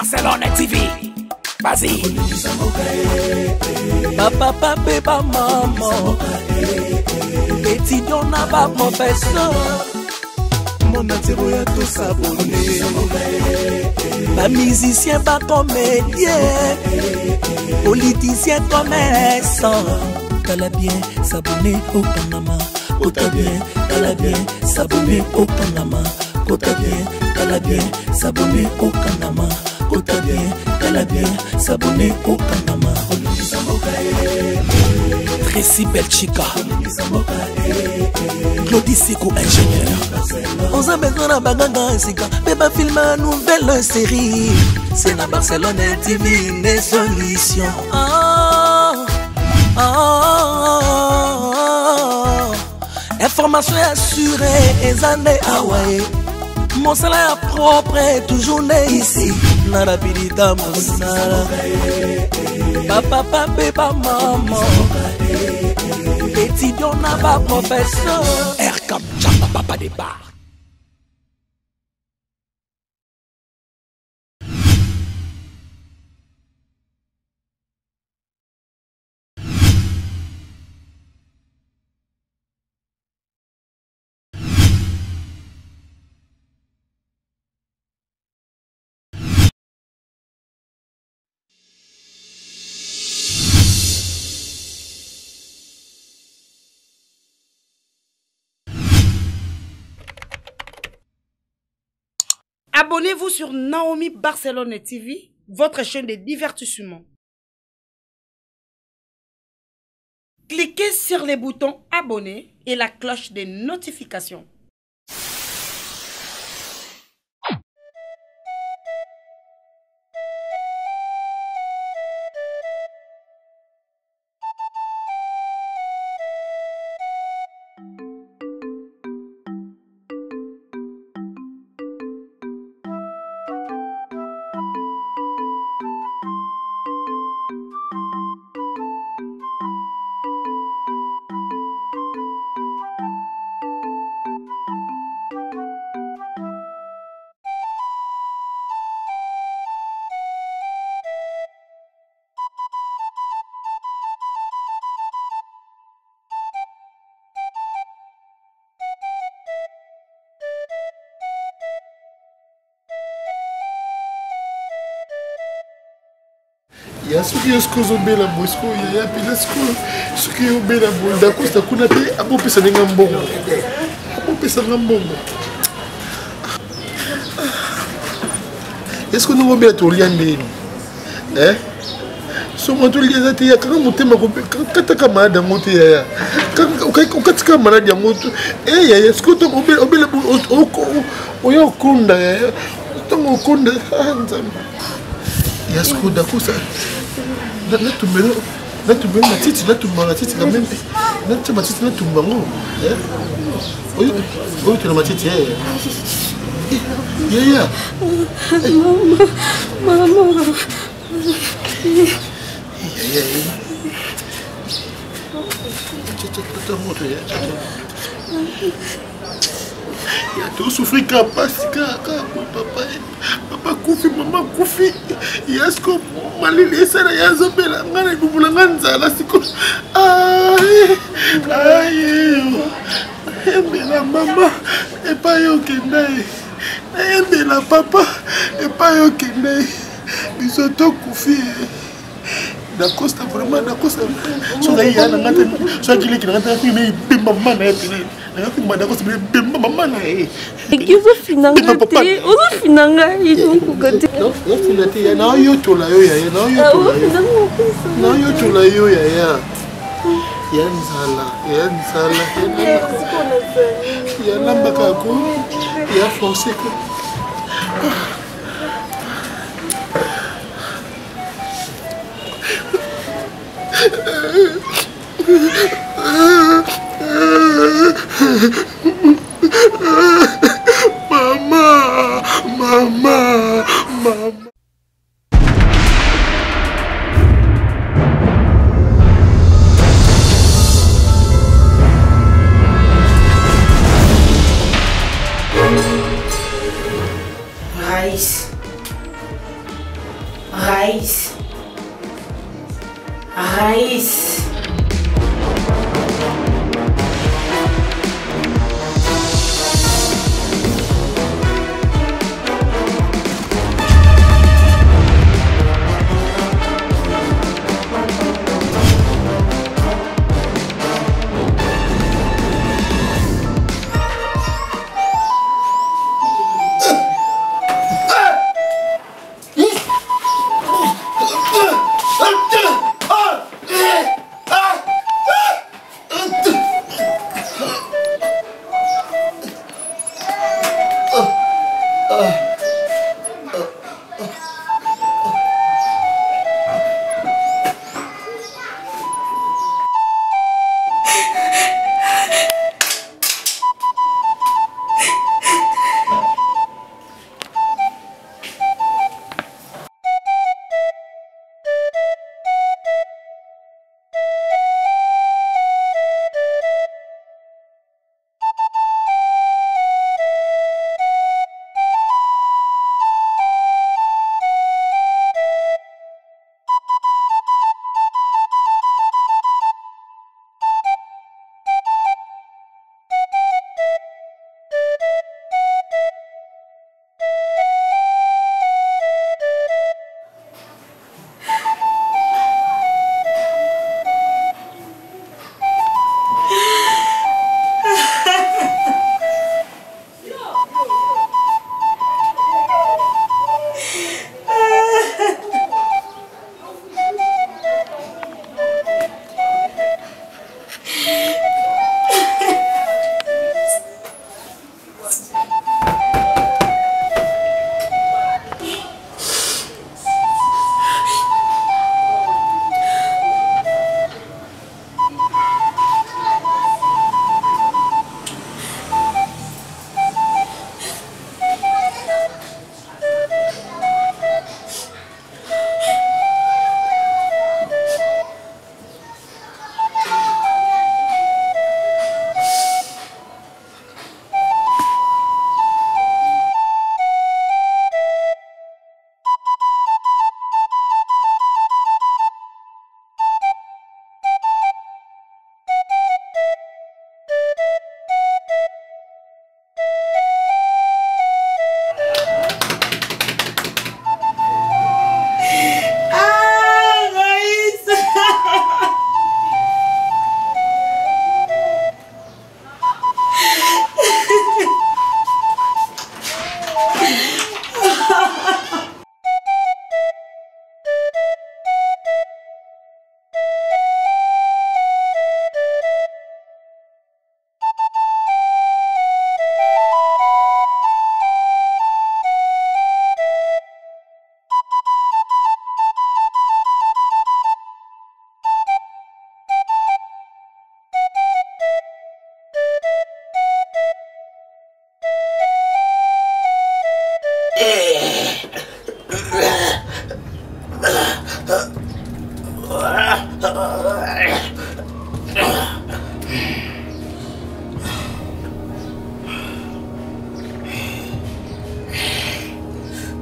Barcelone TV. Vas-y. Papa, papa, maman. Étudiant n'a pas professeur. Mon attiré à tous abonnés. Pas musicien, pas comédien. Politicien, commerçant. T'as bien s'abonner au Panama. T'as bien, t'as bien s'abonner au Panama. T'as bien, t'as bien s'abonner au Panama. T'as bien, t'as bien s'abonner au Panama. Tracy Belchica, Claudie Sikou, ingénieur. On a besoin d'un bagage, mais pas filmer une nouvelle série. C'est la Barcelone TV, une solution. Information assurée, et années Hawaii. Mon salaire propre est toujours né ici. Nara pilita mosala. Papa, papa, maman. Étudiant n'a pas professeur. Air comme Chapa, papa des bars. Abonnez-vous sur Naomi Barcelone TV, votre chaîne de divertissement. Cliquez sur les boutons abonner et la cloche des notifications. Il y a ceux qui ont bien la boisson, il y a ceux qui ont bien la boisson. D'accord, c'est qu'on a payé à bon pesa n'engambon. À bon pesa n'engambon. Est-ce que nous avons bien tout lien de hein? So mon tout lien à tia quand mon thème quand ta camarade dans mon tia quand ta camarade dans mon eh ya est-ce que tu as bien au yo kunda ton kunda ya sko d'accord ça na tumbe na titi na tumba na titi quand même na tumba titi na tumba ngo oyo tu na matiti ya mama tu souffres papa Koufi, maman Koufi. Est-ce que malili sana ya zobela ngana bubula nganzala siko aïe la maman et pas yo kendai la papa et pas yo kendai bisoto Koufi d'accord c'est vraiment d'accord ça so ga yana ngata so kile kile ngata fi me bimba mama na pile na fi mama d'accord c'est bimba mama na ekizo finanga te ozo finanga idonko gati no finati ya na yo tola yo ya na yo tola yo ya nzala ya namba kako ya forcé ko Mama. Raïs. Raïs.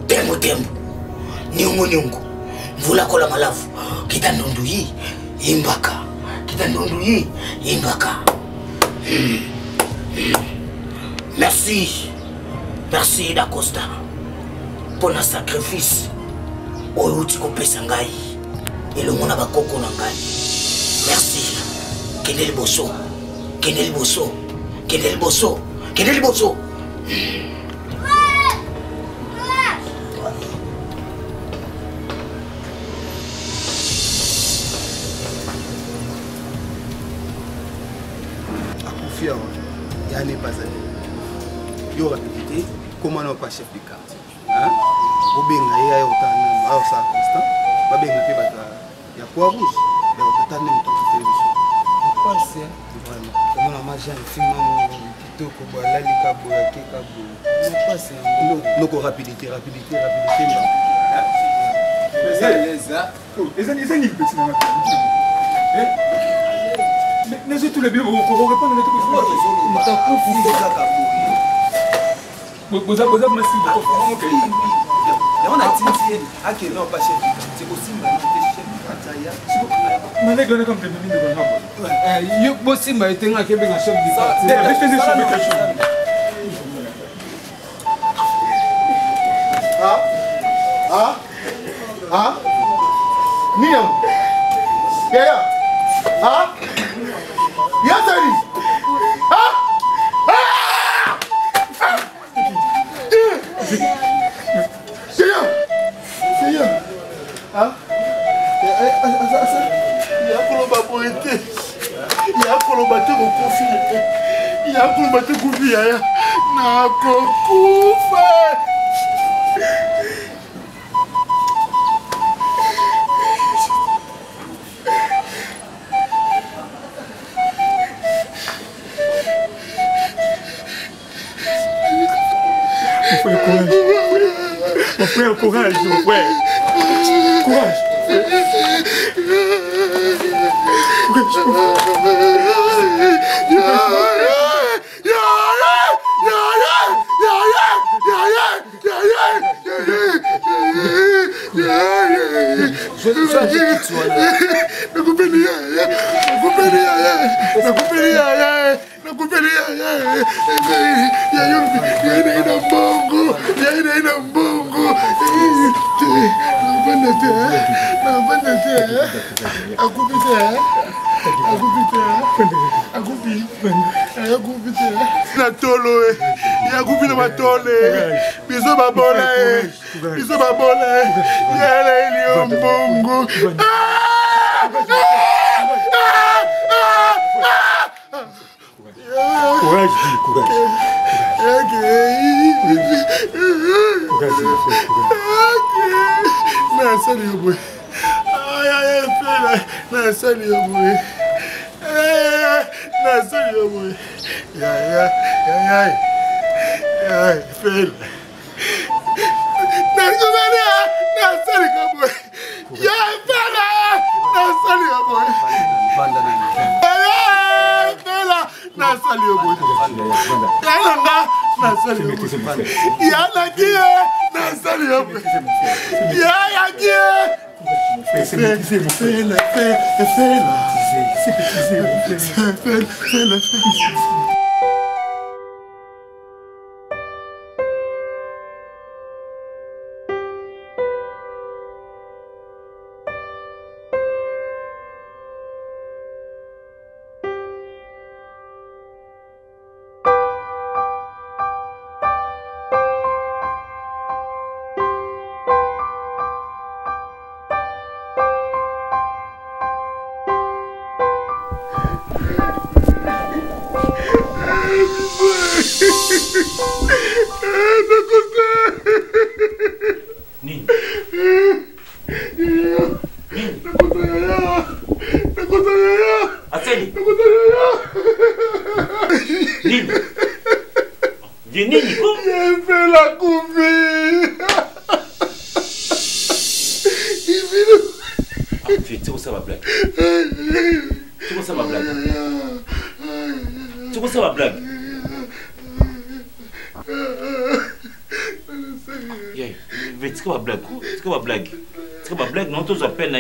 Tembo nyungu nyungu mvula kola malavu kita ndundu hii imbaka kita ndundu hii imbaka. Merci Da Costa pour le sacrifice oyo uti kopesa ngai elongo na bakoko na ngai. Merci. Kende liboso Yani pas yo rapidité comment on pas chef de quartier hein obenga ya otana au ça constant babenga pe bata ya quoi rouge ya otana mto télévision passe vraiment comment la magie film kitoko balali kabo ya kabo passe no rapidité les amis petit na mais tous les biens on répond à tout vous avez merci beaucoup. Ok, non, pas chef. C'est aussi maintenant chef. Mais les comme des mines de you bossy my thing like being a chef du parti. Niam. Yeah. Yes, Daddy. Mon frère, courage, mon frère. Courage.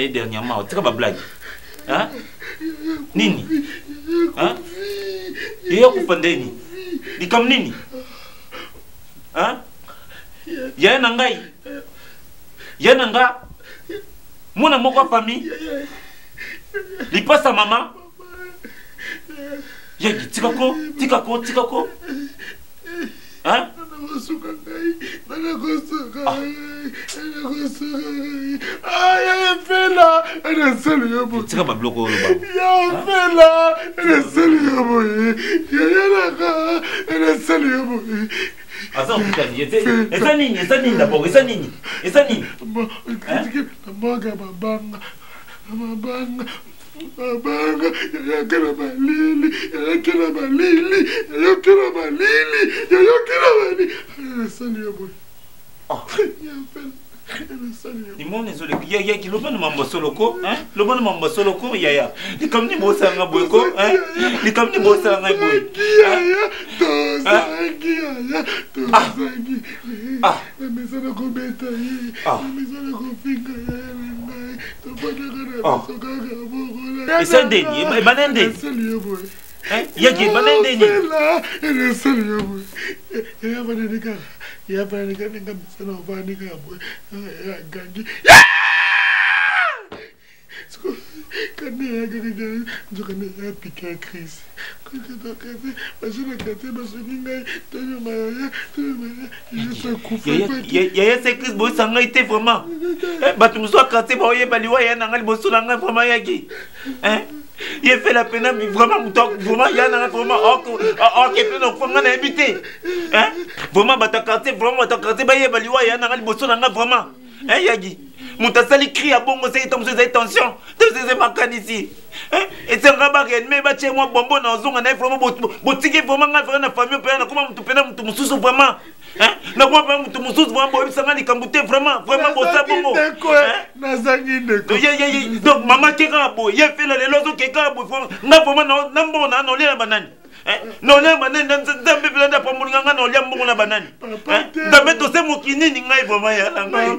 Dernièrement, c'est pas blague. Hein? Nini? Hein? Il y a un Nini. Il comme Nini. Hein? Il y a un angai. Il y a un anga. Mon amour famille. Il passe à maman. Il y a Tikako. Hein? Imone zole ya ki loba na mambo soloko hein loba na mambo soloko ya ni comme ni bosa nga boyko hein ni comme ni bosa nga boy et ça ndeni e banende hein ya ki banende Ya bani kan ngam sana bani ka boy ya gangi sko kan ya gangi jo kan ya piquer crise quand je dois casser parce que casser parce que ngai to ma je suis coupé ya c'est crise boy sanga été vraiment ba tu so casser ba ye bali wa ya nanga boso nanga vraiment ya ki hein il fait la peine vraiment vraiment il y a vraiment ok non faut ngana habiter hein vraiment batakate vraiment batakate ba yeba liwa ya nanga liboso nanga vraiment hein yagi mutasali cri à bongo c'est tom c'est attention c'est makani ici hein et c'est ngaba ennemi ba tche moi bombo na ozonga na vraiment botiki vraiment nga na famille pe na comment mutu pena mutu mususu vraiment hein na quoi pas mutu mususu vraiment bo bisanga likambute vraiment bosa bongo na zangi ndeko donc maman keka bo ye fait le lozo keka bo nga vraiment na mbona na lela banani non lela banani nzambe bila nda pamulinga nga na lela mbongo na banani ndambe to se mokini ni ngai vraiment ya ngai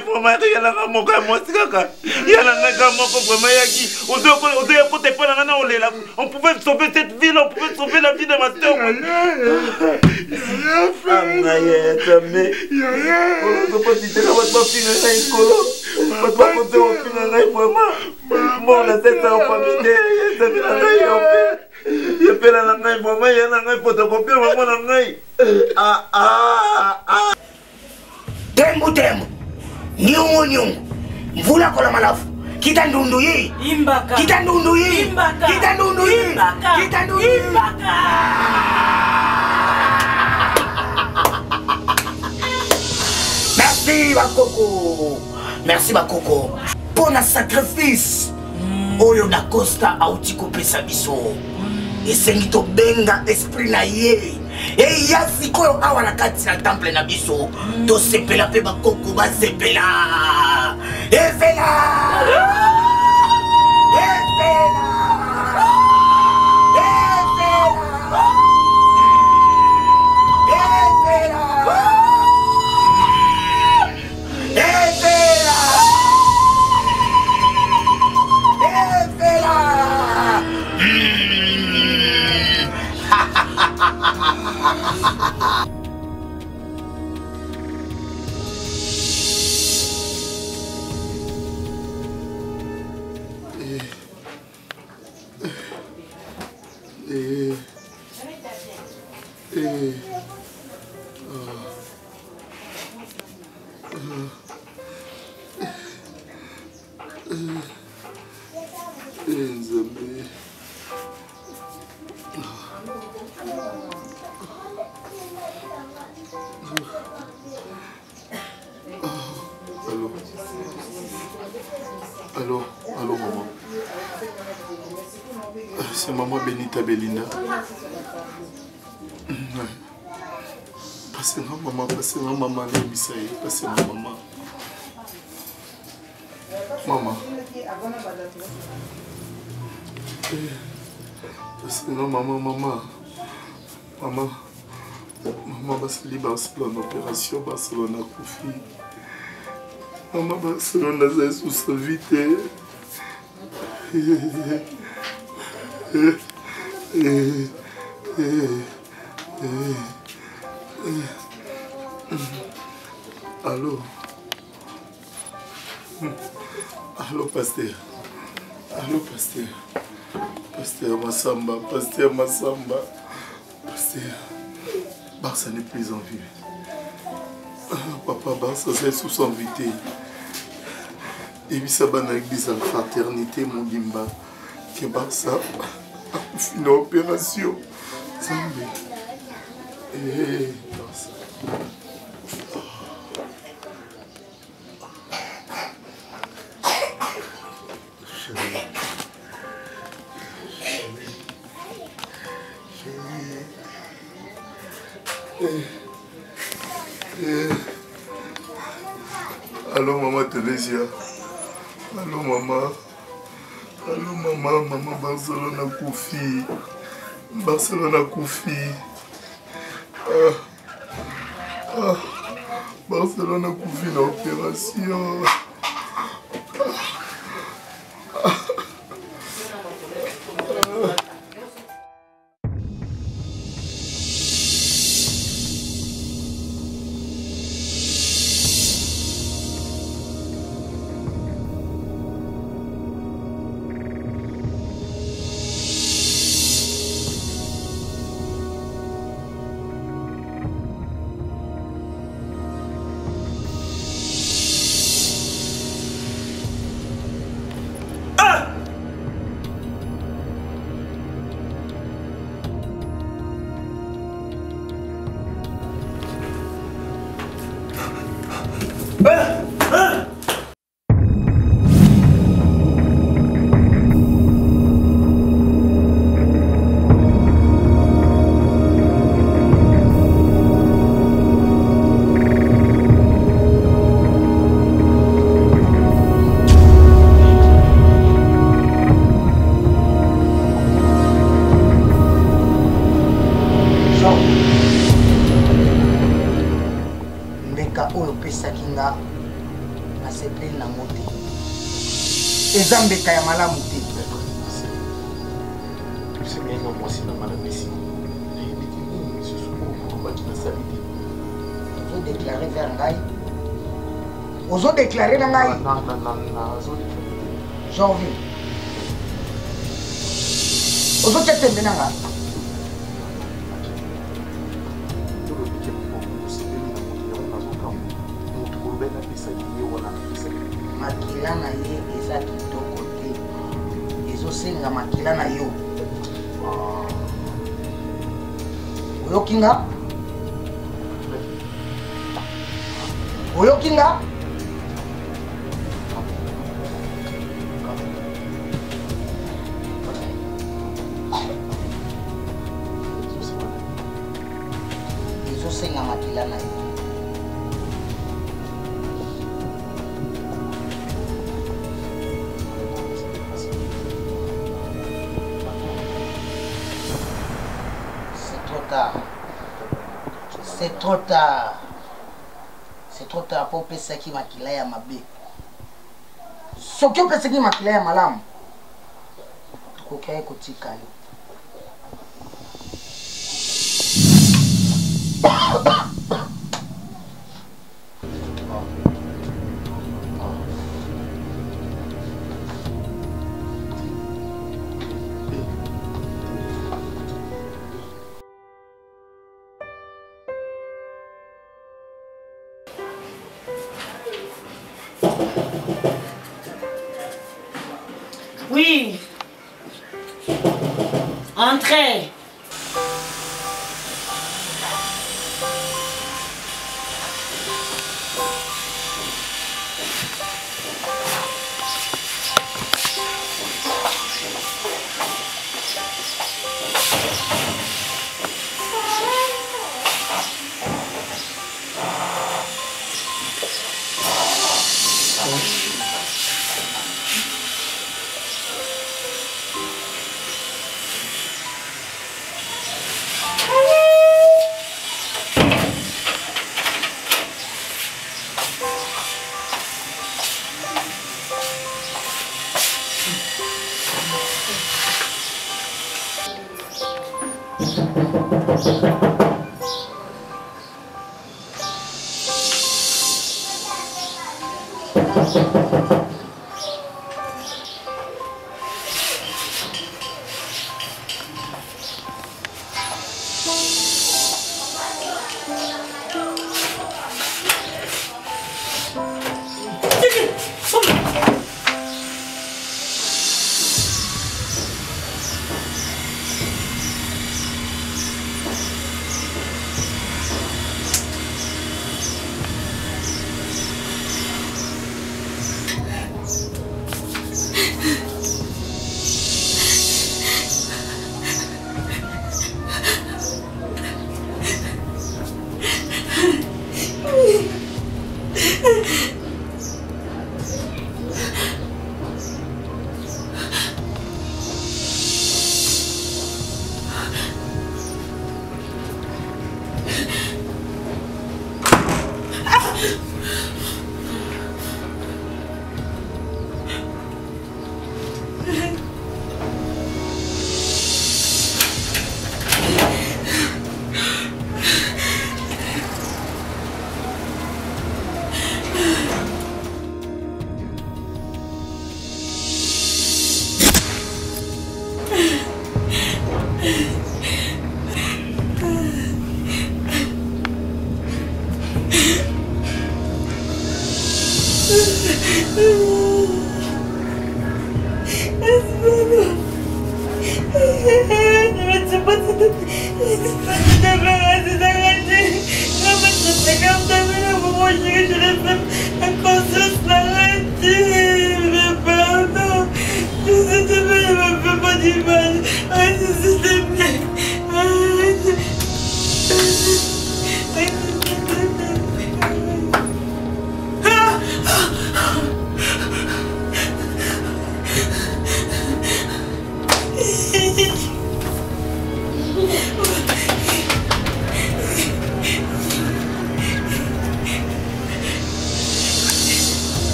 vraiment ya ngai moko ya mosikaka ya ngai ka moko vraiment ya ki ozo ya kote pa na na olela on pouvait sauver cette ville on pouvait sauver la vie de ma sœur ngai tamé ozo pas si tena wat pas finir ngai kolo wat pas kote o finir ngai vraiment bon la tête en famille ça vient ngai il fait la ngai vraiment ya ngai photocopie vraiment na ngai tembo nyungu mvula kola malafu kita ndundu yi imbaka kita ndundu yi imbaka kita ndundu yi imbaka kita ndundu yi imbaka merci bakoko pona sacrifice oyo na Costa auti kopesa biso esengi to benga esprit na ye e ya sikoyo awa na kati na temple na biso to sepela pe bakoko ba sepela evela Allô maman. C'est maman Benita Belinda. Passez-moi maman Misaï, passez-moi maman. Maman. Passez-moi maman. Maman Basili Barcelone, opération Barcelone à Koufi. Maman Barcelone a sous sa vite. Allô? Allô, pasteur? Allô, pasteur? Pasteur Massamba, pasteur Massamba. Pasteur, Barça n'est plus en vie. Papa Barça, c'est sous son vité. Et puis ça va dans l'église en fraternité, mon gimba. Que Barça a fait une opération. Zambé. Et Barça. Allô, maman Télésia. Allô, maman. Allô, maman. Maman, Barcelone a Koufi. Barcelone a Koufi. Barcelone a Koufi l'opération. Ezambeka ya malamu te. Déclarer vers Ngai. Ozo déclarer na Ngai. Janvier. Ozo tetembe na Ngai. Makila na ye eza kitoko te. Ezosenga makila na yo. Oyokinga? Oyokinga? Ezosenga makila na yo. C'est trop tard. C'est trop tard pour penser qui makila ya mabe. Ce qui penser qui makila ya malamu. Kokai kotika yo. Oui. Entrez.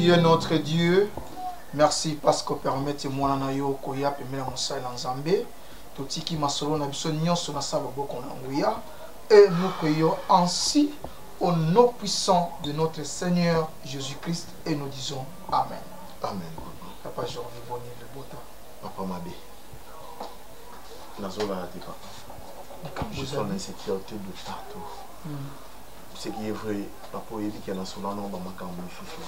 Dieu notre Dieu, merci parce que permettez moi na yo koya pemela mosala nzambe totiki masolo na biso nyonso na saba boko na nguya et nous prions ainsi au nom puissant de notre Seigneur Jésus-Christ et nous disons Amen. Amen. Papa Jordi Boni le bota. Papa Mabé. Nazola te papa. Je suis en insécurité de partout. Ce qui est vrai, papa il dit qu'il y a un solan non dans ma campagne fifi.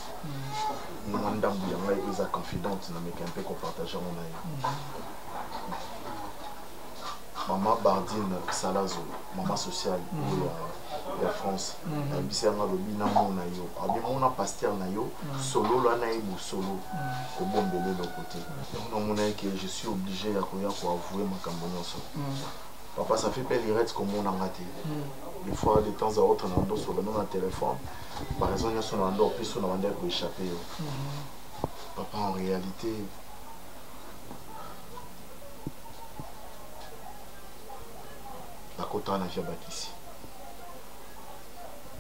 Mon madame Bianga est confidente dans mes campagnes qu'on partage mon aïe. Maman Bardine Salazo, maman sociale de la France. Elle dit que le bina mon aïe. Abi mon pasteur naïo solo là naïe ou solo au bon belé de côté. Donc mon aïe que je suis obligé à courir pour avouer ma campagne. Papa, ça fait belle irette comme on a maté. Des fois, de temps à autre, on a un sur le nom de téléphone. Par exemple, on a un dos, puis on a un pour échapper. Papa, en réalité, la côte en a fait ici.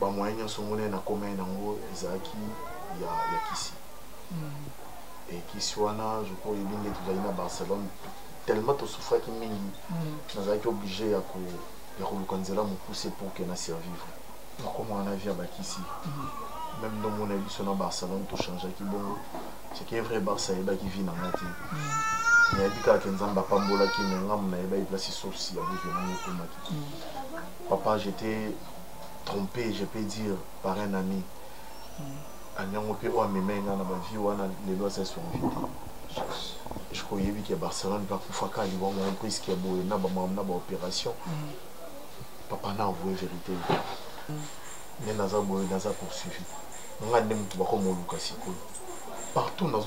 Bah, moi, il y a son monnaie, il y a combien d'ango, Isaac, il y a ici. Et qui soit là, je crois, il y a à Barcelone. Tellement de souffrance qui nous a été obligé à me pousser pour qu'elle ait survivre. Donc, comme on a vu ici, même dans mon avis, sur Barcelone, tout change. C'est qu'il y a un vrai Barcelone qui vit dans la tête. Il y a des gens qui ont Pambola qui ont placé sauce. Papa, j'étais trompé, je peux dire, par un ami. Je croyais que Barcelone va pouvoir faire une prise qui a une opération. Papa n'a avoué la vérité. Mais n'a pas poursuivi. On a des gens partout dans le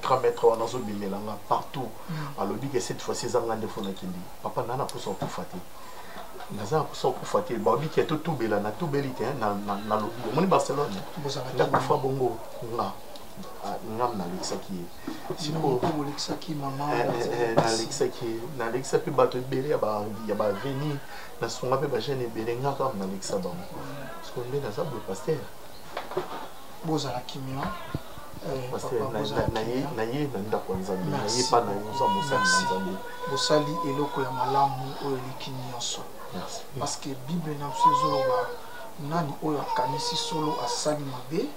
grand maître, partout. Alors, cette fois-ci, papa n'a pas pour fatiguer. Naza pour fatiguer. Babi qui est tout bel, na tout belité na lobby. Mon Barcelone. La kufa bongo nga. Ngam na Alexaki. Si pour Alexaki maman. Alexaki, na Alexaki bato belé ya ba venir na songa pe ba jeune belé nga comme na Alexa ba. Parce qu'on est dans ça le pasteur. Bozala kimia. Pasteur na ye nda kwanza na ye pa na uza musali nzambe. Bosali eloko ya malamu oyo likini nyonso. Parce que Bible n'a pas nani oyo akanisi solo asali mabe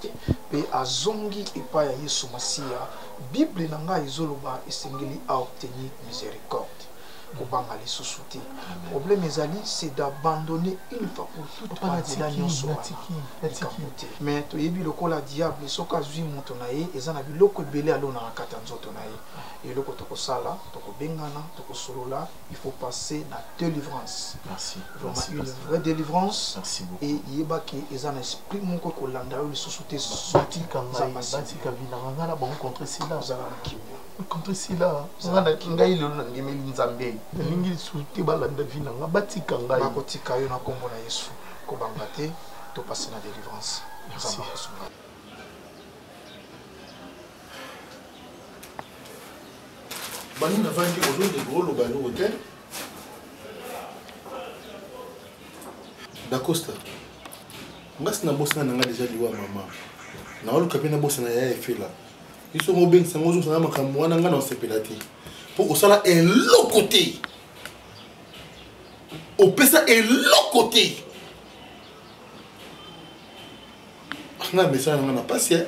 pe azongi epa ya Yesu Masiya. Bible nanga izoloba esengeli a obtenir miséricorde. Obanga les sous-soutés. Le problème c'est d'abandonner une fois pour toutes mais tu as vu le col à diable, ce cas où mon naïe, et ça n'a vu l'eau belé à l'eau dans la catanzo naïe. Et le côté sala, toko bengana, toko solo là, il faut passer la délivrance. Merci. Vraiment une vraie délivrance. Merci beaucoup. Et il y a qui est un esprit mon coco landa où les sous-soutés sorti quand ça passe. On a rencontré cela. Vous avez qui contre cela. On a kingai le ngimeli nzambe. Ningi souti balanda vina ngabatika ngai. Bakotika yo na kombo na Yesu. Ko bangate to passer la délivrance. Merci. Bani na vangi ozo de gros lo bano hotel. D'Acosta. Ngas na boss na nga déjà liwa mama. Na olu kapena boss na ya efela. Ils sont bien, c'est moi qui suis en sepelati. Pour ça est l'autre côté. Au pesa est l'autre côté. nga message nanga na pasi hein?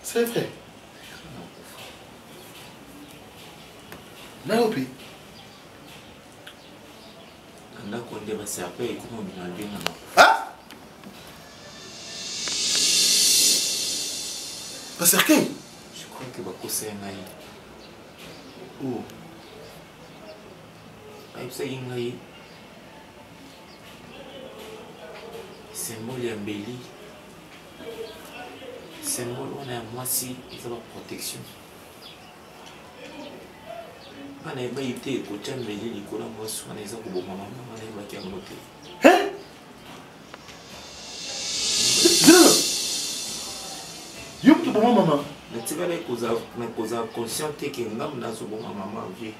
C'est vrai. Naopi. Ndako nde baserpe ekumo binalbenga na. Ah? Baserke? Je crois que bakosa ngai. Oh. Ayebisa ngai. Symbole ya mbeli. Symbole wana ya mwasi eza ba protection. Bana yeba ite ekotya mbeli likolo ya mwasi wana eza koboma mama wana yebaki yango te. Yo tu boma mama? Natikala koza conscient te ke ngambo nazoboma mama vie.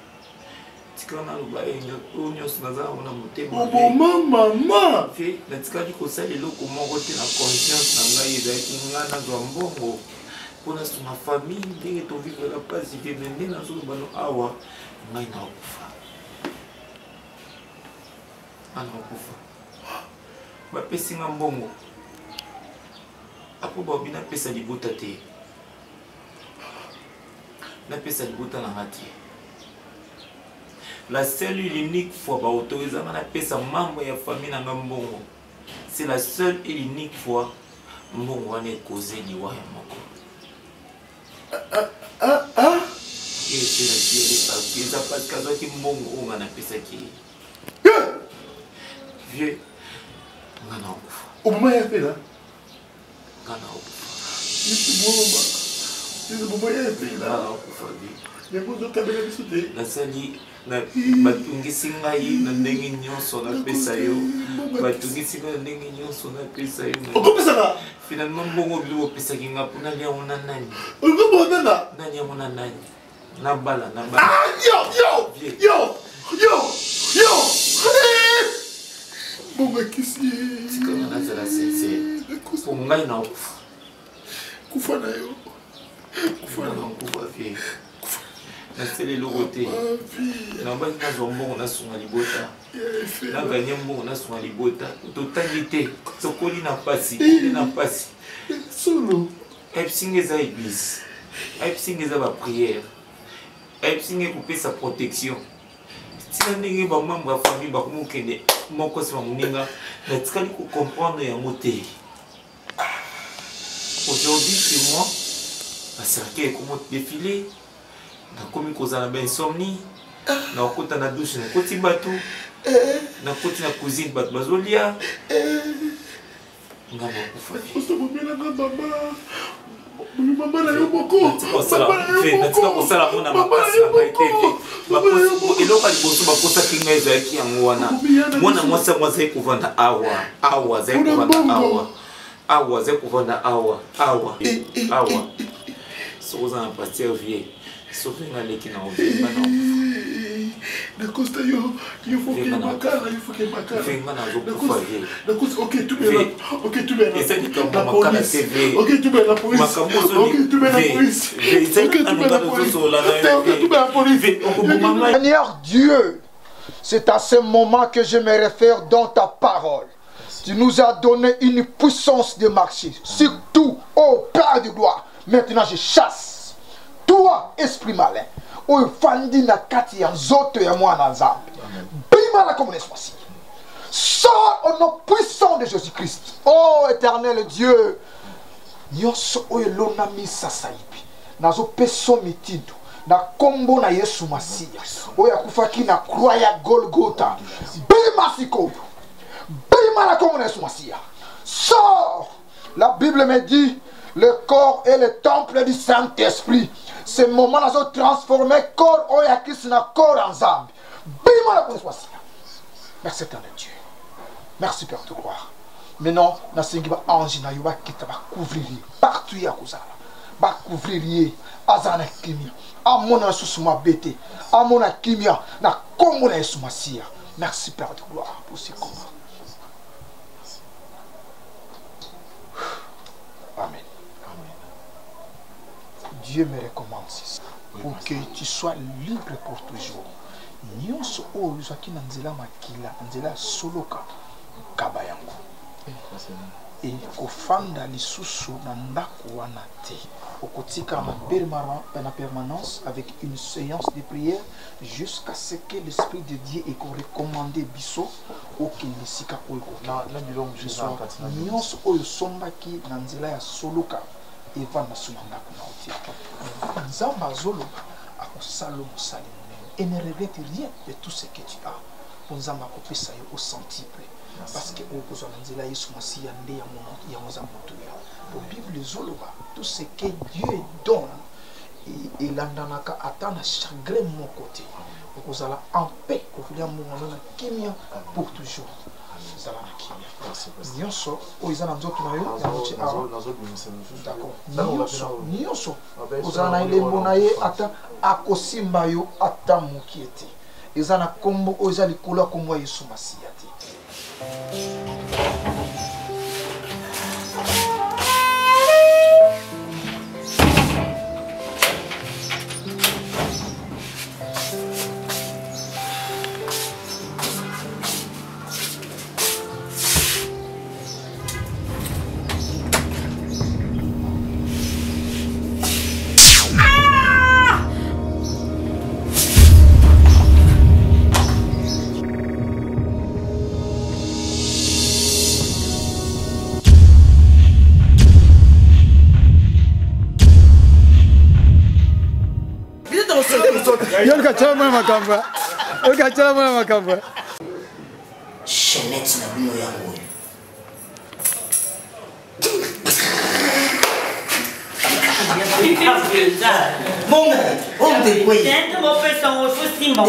Tikala naloba oyo nyonso naza nango na motema. Oboma mama? Fe natikali kosala eloko moko te na conscience na ngai ezalaki ngai nazwa mbongo mpona suna famille ndenge tovivela mpasi ve me nde nazoloba no awa ngai naokufa. Nga naokufa bapesi nga mbongo apo baobi napesa libota te, napesa libota na nga te. La seule et l'unique fois baautorise nga napesa membre ya famille na nga mbongo, c'est la seule et l'unique fois mbongo wana ekoze liwa ya moko. Eza parce que azwaki mbongo oyo nga napesaki vieux nga naokufa. Oboma ya pela? Nga naokufa. Oboma ya pela? Nga naokufa vie. Yango ozokabela biso te? Nasali batungisi ngai na ndenge nyonso napesa yo, batungisi ngai na ndenge nyonso napesa yo. Okopesaka? Finalement mbongo bilo opesaki nga mpona liango na nani? Olikomonanga? Nani yango na nani? Na bala. Yo! Bongo kisi. Tikanga nazala sincere. Pour ngai na okufa. Kufa na yo. Kufa na okufa vie. Nasele eloko te. Nabaki nazwa mbongo nasunga libota. Naganye mbongo nasunga libota. Totangi te. Tokoli na pasi. Na pasi. Solo. Ayebisi eza église. Ayebisi eza ba prière. Ayebisi kopesa protection. Tina ndenge ba membre ya famille bakomi okende moko se bamoninga natikali kocomprendre yango te. Aujourd'hui chez moi baserke ekomi défilé nakomi kozala bainsomnie nakota na douche nakoti bato nakoti na cuisine bato bazolia nga nakufa mama na yo moko natika kosala mona makasi na ngai te eloko ya liboso bakosaki ngai ezalaki yango wana mwana mwasi yango azali kovanda awa azali kovanda awa azali kovanda awa soki oza na paster vie soki nga leki na ovimba na nakosta yo foke makala venga nazokufa vie ok tu mets eza likambo makala te vie makambo Seigneur Dieu, c'est à ce moment que je me réfère dans ta parole. Tu nous as donné une puissance de marcher. Surtout, ô Père de gloire, maintenant je chasse toi, esprit malin. Ô fandi na kati ya nzoto ya mwana nzambe. Bima la communauté ici. Sors au nom puissant de Jésus-Christ. Ô éternel Dieu, nyonso oyo lonami sasaibi. Nazo peso mitindo. Na kombo na Yesu Masiya. Oyo akufaki na croix ya Golgotha. Bima sikoyo. Bima la communauté Masiya. Sors. La Bible me dit, le corps est le temple du Saint-Esprit. Ce moment là, ont transformé le corps en corps en zambi. Bima la communauté Masiya. Merci éternel Dieu. Merci Père de gloire. Maintenant, na sengi ba ange na yo ba kita ba couvrir partout ya kozala. Ba couvrir azana kimia. Amona susuma bete. Amona kimia na kombo na Yesu Masiya. Merci Père de gloire pour ce combat. Amen. Dieu me recommande pour que tu sois libre pour toujours. nyonso oyo ozwaki na nzela makila nzela soloka kaba yango et kofanda lisusu na ndako wana te okotika na permanence avec une séance de prière jusqu'à ce que l'esprit de Dieu ait recommandé biso okende sika oyo nyonso oyo sombaki na nzela ya soloka evanda so na ndako na otia nzambe azoloba akosala mosali monene et ne regrette rien de tout ce que tu as pour nzambe akopesa yo au centuple parce que okozwa na nzela yesu masiya nde ya moza moto ya pour bible ezoloba tout ce que Dieu donne elandanaka ata na chagrin moko te okozala en paix kofulia mongo na kimia pour toujours zala na kimia nyonso oyo eza na nzoto na yo d'accord nyonso ozala na elembo na ye ata akosimba yo ata mokie te eza na kombo oyo eza likolo ya kombo ya yesu masiya te. Chenette na bino yango. Mon on te quoi? C'est mon fait son chose simba.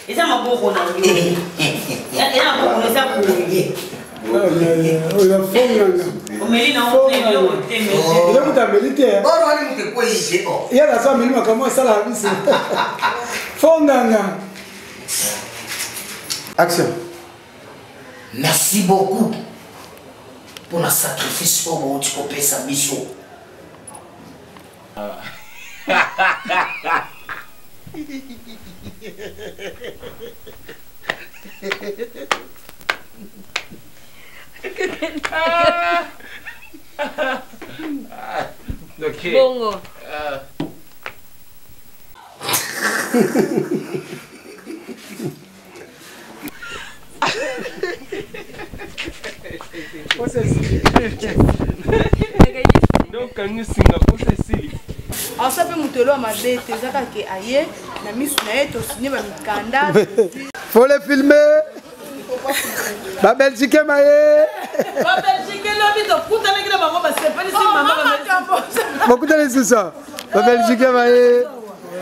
Et ça m'a beaucoup na yo. Et na beaucoup ça pour. O melina o yo teme. Il est muta militaire. Bon on te quoi ici oh. Il y a la somme milima comment ça la vie. Fondanga. Action. Merci beaucoup pour le sacrifice que tu peux faire sa mission. Bongo. Donc, quand nous Singapour, c'est si. Alors, ça peut monter là, ma bête, ça qui est ailleurs, la mise na est au cinéma, Mikanda. Faut les filmer. Ma Belgique maye. Ma Belgique là, vite, puta avec la maman, c'est pas ici, maman. Beaucoup de les ça. Ma Belgique maye.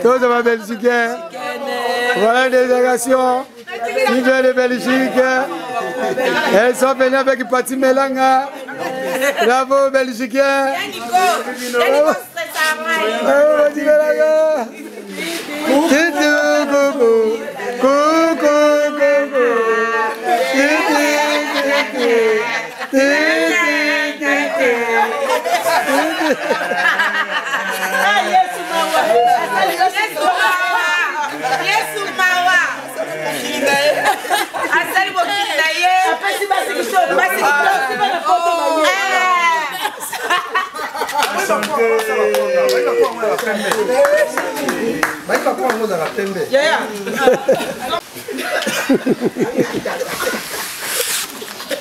Tous ma Belgique. Voilà des délégations. Qui viennent de Belgique. Elles sont venues avec Pati Melanga. Bravo Belgicains. Bravo Pati Melanga. Coucou.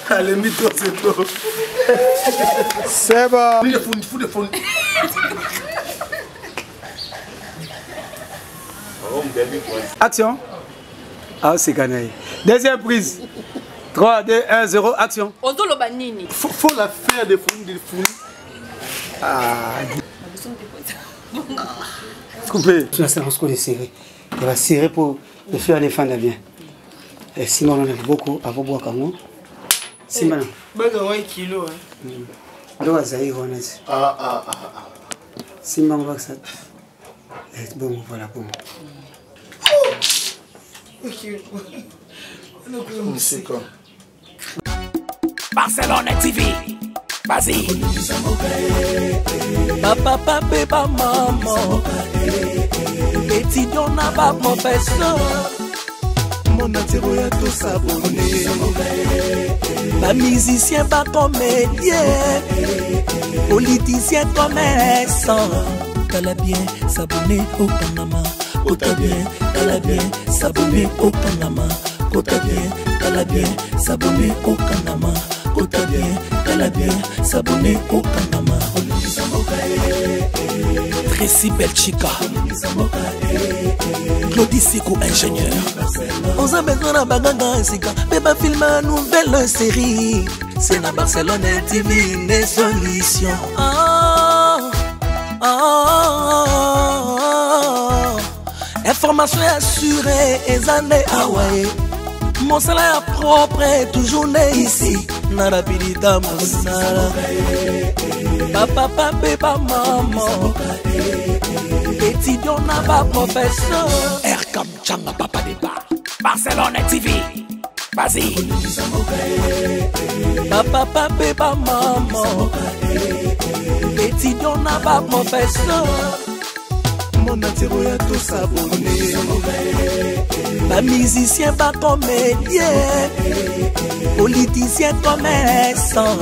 Allez, mets-toi, c'est trop. C'est bon. Fous des fonds. Action. Ah, c'est gagné. Deuxième prise. 3, 2, 1, 0, action. Faut la faire des fonds. Ah. Coupé. La séance qu'on est serrée. Il va serrer pour le faire les fans bien. Et Simon on a beaucoup à boire comme moi. Simon. Baga kilo. Alors Zaïre on a dit. Simon va ça. Bon voilà bon. C'est quoi? Barcelone TV. Vas-y. Papa, papa, maman. Étudiant n'a pas mon professeur. mon atiro ya tout s'abonner. Ba musicien, ba comédien, politicien, commerçant. Tala bien, s'abonner au Panama. Kota bien, tala bien, s'abonner au Panama. Kota bien, tala bien, s'abonner au Panama. Kota bien, tala bien, s'abonner au Panama. Tracy Belchica, Claudie Sikou, ingénieur. On a besoin d'un baganga ainsi mais pas filmer une nouvelle série. C'est dans Barcelone TV, les solutions. Information assurée, et années Hawaii. Mon salaire propre est toujours né ici. Narapidita Moussala. Papa, papa, maman. Étudiant n'a pas professeur. Erkam Changa, papa débat. Barcelone TV. Vas-y. Papa, papa, maman. Étudiant n'a pas professeur. Mon atiro ya tout s'abonner. Ba musicien, ba comédien, politicien, commerçant.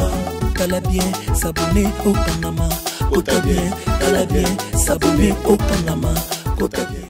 Tala bien, s'abonner au Panama. Kota bien, tala bien, s'abonner au Panama. Kota bien.